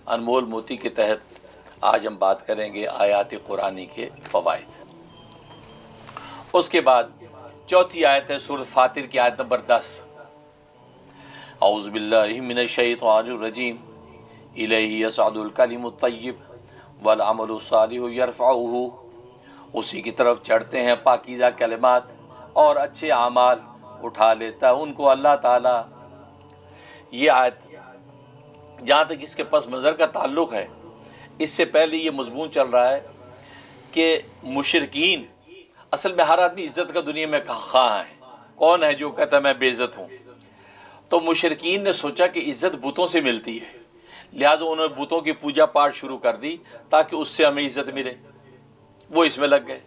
انمول موتی کے تحت آج ہم بات کریں گے آیات قرآنی کے فوائد۔ اس کے بعد چوتھی آیت ہے سورۃ فاطر کی آیت نمبر 10۔ اعوذ باللہ من الشیطان الرجیم الیہ یصعد الکلم الطیب والعمل الصالح یرفعہ، اسی کی طرف چڑھتے ہیں پاکیزہ کلمات اور اچھے اعمال اٹھا لیتا ہے ان کو اللہ تعالیٰ۔ یہ آیت جہاں تک اس کے پس منظر کا تعلق ہے، اس سے پہلے یہ مضمون چل رہا ہے کہ مشرکین، اصل میں ہر آدمی عزت کا دنیا میں خواہاں ہے، کون ہے جو کہتا ہے میں بے عزت ہوں؟ تو مشرکین نے سوچا کہ عزت بتوں سے ملتی ہے، لہٰذا انہوں نے بتوں کی پوجا پاٹ شروع کر دی تاکہ اس سے ہمیں عزت ملے، وہ اس میں لگ گئے۔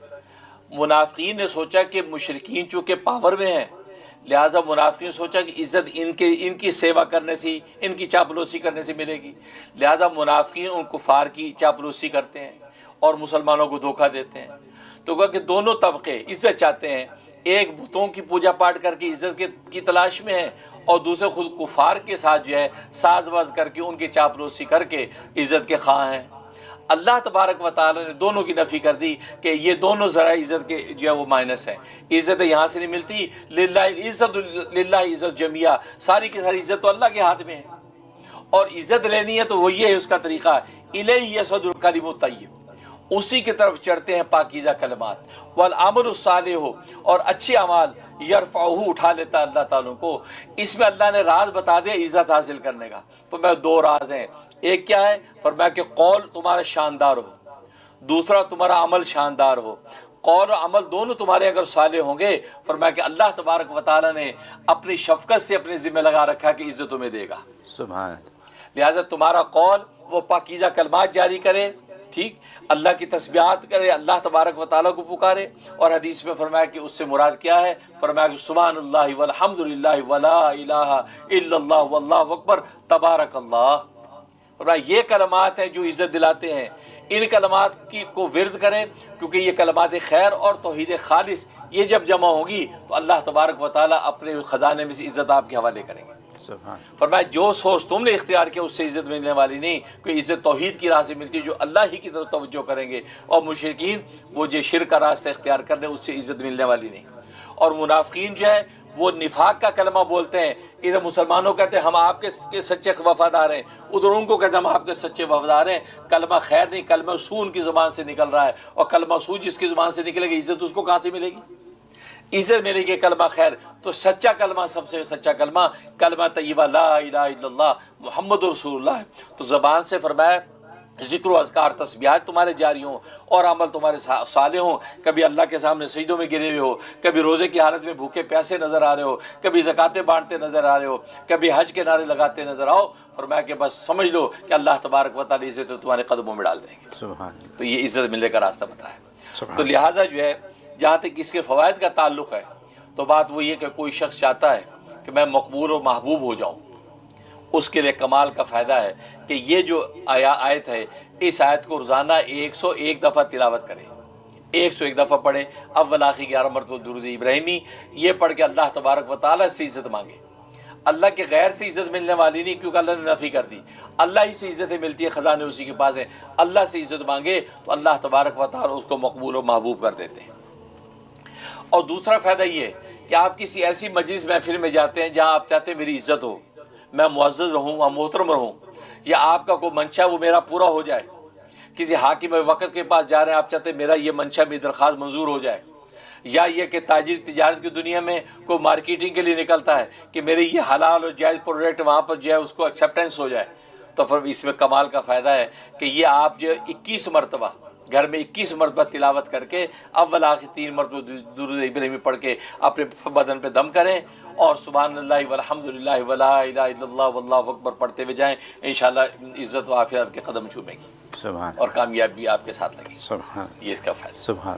منافقین نے سوچا کہ مشرکین چونکہ پاور میں ہیں، لہٰذا منافقین نے سوچا کہ عزت ان کی سیوا کرنے سے، ان کی چاپلوسی کرنے سے ملے گی، لہٰذا منافقین ان کفار کی چاپلوسی کرتے ہیں اور مسلمانوں کو دھوکہ دیتے ہیں۔ تو کہا کہ دونوں طبقے عزت چاہتے ہیں، ایک بتوں کی پوجا پاٹ کر کے عزت کی تلاش میں ہے، اور دوسرے خود کفار کے ساتھ جو ہے ساز باز کر کے ان کی چاپلوسی کر کے عزت کے خواہاں ہیں۔ اللہ تبارک و تعالی نے دونوں کی نفی کر دی کہ یہ دونوں ذرائع عزت کے جو ہے وہ مائنس ہیں، عزت یہاں سے نہیں ملتی، للہ عزت جمیعہ، ساری کی ساری عزت تو اللہ کے ہاتھ میں ہے، اور عزت لینی ہے تو وہ یہ ہے اس کا طریقہ، الیہ یصعد الکلم الطیب، اسی کی طرف چڑھتے ہیں پاکیزہ کلمات، والعمل الصالح، اور اچھے اعمال، یرفعہ، اٹھا لیتا ہے اللہ تعالیٰ کو۔ اس میں اللہ نے راز بتا دیا عزت حاصل کرنے کا، تو میں دو راز ہیں، ایک کیا ہے؟ فرمایا کہ قول تمہارا شاندار ہو، دوسرا تمہارا عمل شاندار ہو۔ قول و عمل دونوں تمہارے اگر صالح ہوں گے، فرمایا کہ اللہ تبارک و تعالیٰ نے اپنی شفقت سے اپنے ذمہ لگا رکھا کہ عزت تمہیں دے گا۔ سبحان لہٰذا تمہارا قول وہ پاکیزہ کلمات جاری کرے، ٹھیک، اللہ کی تسبیحات کرے، اللہ تبارک و تعالیٰ کو پکارے، اور حدیث میں فرمایا کہ اس سے مراد کیا ہے؟ فرمایا کہ سبحان اللہ والحمد للہ ولا الہ الا اللہ واللہ اکبر تبارک اللہ۔ فرمایا یہ کلمات ہیں جو عزت دلاتے ہیں، ان کلمات کو ورد کریں، کیونکہ یہ کلمات خیر اور توحید خالص یہ جب جمع ہوگی تو اللہ تبارک و تعالیٰ اپنے خزانے میں سے عزت آپ کے حوالے کریں گے۔ فرمایا جو سوچ تم نے اختیار کیا اس سے عزت ملنے والی نہیں، کوئی عزت توحید کی راہ سے ملتی ہے جو اللہ ہی کی طرف توجہ کریں گے، اور مشرکین وہ جو شرک کا راستہ اختیار کر لیں اس سے عزت ملنے والی نہیں۔ اور منافقین جو ہے وہ نفاق کا کلمہ بولتے ہیں، ادھر مسلمانوں کہتے ہیں ہم آپ کے سچے وفادار ہیں، ادھر ان کو کہتے ہیں ہم آپ کے سچے وفادار ہیں۔ کلمہ خیر نہیں، کلمہ سو ان کی زبان سے نکل رہا ہے، اور کلمہ سو جس کی زبان سے نکلے گی عزت اس کو کہاں سے ملے گی؟ عزت ملے گی کلمہ خیر۔ تو سچا کلمہ، سب سے سچا کلمہ کلمہ طیبہ لا الہ الا اللہ محمد رسول اللہ ہے۔ تو زبان سے فرمایا ذکر و اذکار تسبیحات تمہارے جاری ہوں، اور عمل تمہارے صالح ہوں، کبھی اللہ کے سامنے سجدوں میں گرے ہوئے ہو، کبھی روزے کی حالت میں بھوکے پیاسے نظر آ رہے ہو، کبھی زکاتیں بانٹتے نظر آ رہے ہو، کبھی حج کے نعرے لگاتے نظر آؤ، فرمایا کہ بس سمجھ لو کہ اللہ تبارک و تعالی عزت تمہارے قدموں میں ڈال دیں گے۔ سبحان تو یہ عزت ملنے کا راستہ بتایا۔ سبحان تو لہٰذا جو ہے جہاں تک اس کے فوائد کا تعلق ہے تو بات وہی ہے کہ کوئی شخص چاہتا ہے کہ میں مقبول و محبوب ہو جاؤں، اس کے لیے کمال کا فائدہ ہے کہ یہ جو آیت ہے اس آیت کو روزانہ 101 دفعہ تلاوت کرے، 101 دفعہ پڑھے، اول آخر 11 مرتبہ درود ابراہیمی، یہ پڑھ کے اللہ تبارک و تعالیٰ سے عزت مانگے۔ اللہ کے غیر سے عزت ملنے والی نہیں، کیونکہ اللہ نے نفی کر دی، اللہ ہی سے عزتیں ملتی ہے، خزانے اسی کے پاس ہیں۔ اللہ سے عزت مانگے تو اللہ تبارک و تعالیٰ اس کو مقبول و محبوب کر دیتے ہیں۔ اور دوسرا فائدہ یہ ہے کہ آپ کسی ایسی مجلس محفل میں جاتے ہیں جہاں آپ چاہتے ہیں میری عزت ہو، میں معزز رہوں اور محترم رہوں، یا آپ کا کوئی منشا وہ میرا پورا ہو جائے، کسی حاکم وقت کے پاس جا رہے ہیں، آپ چاہتے ہیں میرا یہ منشا، میری درخواست منظور ہو جائے، یا یہ کہ تجارت کی دنیا میں کوئی مارکیٹنگ کے لیے نکلتا ہے کہ میرے یہ حلال اور جائز پروڈکٹ وہاں پر جو ہے اس کو ایکسیپٹنس ہو جائے، تو پھر اس میں کمال کا فائدہ ہے کہ یہ آپ جو 21 مرتبہ گھر میں 21 مرتبہ تلاوت کر کے اول آخر 3 مرتبہ درود ابراہیمی پڑھ کے اپنے بدن پہ دم کریں، اور سبحان اللہ والحمد للہ ولا الہ الا اللہ واللہ اکبر پڑھتے ہوئے جائیں، انشاءاللہ عزت و عافیت آپ کے قدم چومے گی سبحان اور کامیابی آپ کے ساتھ لگے گی۔ سبحان یہ اس کا فائدہ۔ سبحان